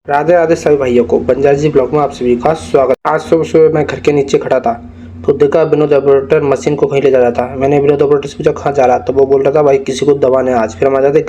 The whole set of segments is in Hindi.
राधे राधे सभी भाइयों को बंजारी जी ब्लॉग में आप सभी का स्वागत। आज सुबह सुबह मैं घर के नीचे खड़ा था तो देखा विनोद ऑपरेटर मशीन को कहीं ले जा रहा था। मैंने विनोद ऑपरेटर से पूछा कहाँ जा रहा, तो वो बोल रहा था भाई किसी को दबाने आज। फिर हम आ जाते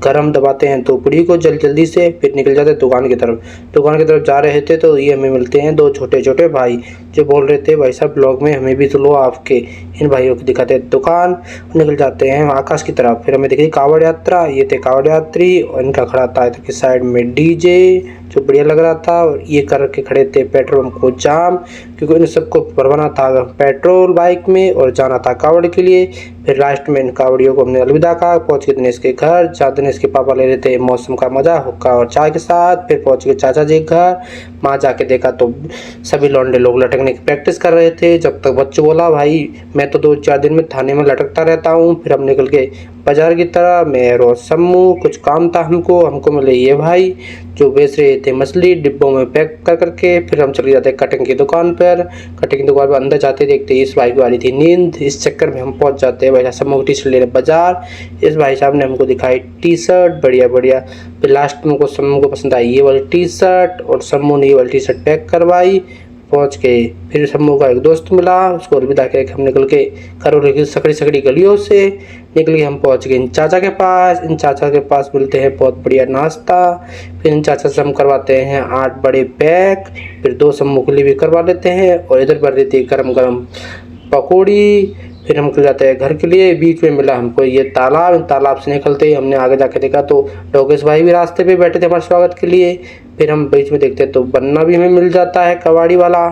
घर हम दबाते हैं टोपड़ी को जल्दी से, फिर निकल जाते दुकान की तरफ जा रहे थे तो ये हमें मिलते हैं दो छोटे छोटे भाई जो बोल रहे थे भाई साहब ब्लॉग में हमें भी तो लो आपके। इन भाइयों को दिखाते दुकान और निकल जाते हैं आकाश की तरफ। फिर हमें दिखी कावड़ यात्रा, ये थे कावड़ यात्री और इनका खड़ा था कि साइड में डीजे जो बढ़िया लग रहा था। और ये करके खड़े थे पेट्रोल पंप को जाम, क्योंकि इन सबको भरवाना था पेट्रोल बाइक में और जाना था कावड़ के लिए। फिर लास्ट में इन कावड़ियों को हमने अलविदा कहा। पहुंच गए दिनेश के घर, जहाँ दिनेश के पापा ले रहे थे मौसम का मजा हुक्का और चाय के साथ। फिर पहुंच गए चाचा जी के घर, वहाँ जाके देखा तो सभी लौंडे लोग लटकने की प्रैक्टिस कर रहे थे। जब तक बच्चों बोला भाई मैं तो 2-4 दिन में थाने में लटकता रहता हूँ। फिर हम निकल गए बाजार की तरह, मैं और सम्मू, कुछ काम था हमको मिले ये भाई जो बेच रहे थे मछली डिब्बों में पैक कर करके। फिर हम चले जाते कटिंग की दुकान पर। कटिंग की दुकान पर अंदर जाते देखते इस भाई को आ रही थी नींद, इस चक्कर में हम पहुंच जाते हैं भाई सम्मू की टी शर्ट लेने बाजार। इस भाई साहब ने हमको दिखाई टी शर्ट बढ़िया। फिर लास्ट में सम्मू को पसंद आई ये वाली टी शर्ट और सम्मू ने ये वाली टी शर्ट पैक करवाई। पहुंच गए, फिर सम्मू का एक दोस्त मिला, उसको अलविदा कह के हम निकल के खरोरे की सकड़ी गलियों से निकल के हम पहुंच गए इन चाचा के पास। इन चाचा के पास मिलते हैं बहुत बढ़िया नाश्ता। फिर इन चाचा से हम करवाते हैं 8 बड़े पैक, फिर 2 सम्मू के लिए भी करवा लेते हैं और इधर भर देती है गरम पकौड़ी। फिर हम निकल जाते हैं घर के लिए। बीच में मिला हमको ये तालाब से निकलते ही हमने आगे जाके देखा तो डोगेश भाई भी रास्ते पे बैठे थे हमारे स्वागत के लिए। फिर हम बीच में देखते तो बन्ना भी हमें मिल जाता है कबाड़ी वाला।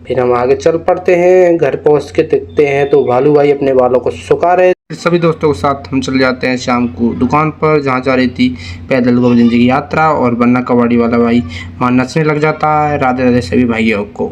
फिर हम आगे चल पड़ते हैं, घर पहुंच के देखते हैं तो भालू भाई अपने बालों को सुखा रहे। सभी दोस्तों के साथ हम चले जाते हैं शाम को दुकान पर जहाँ जा रही थी पैदल गोविंद जी की यात्रा, और बन्ना कबाड़ी वाला भाई वहाँ नचने लग जाता है। राधे राधे सभी भाइयों को।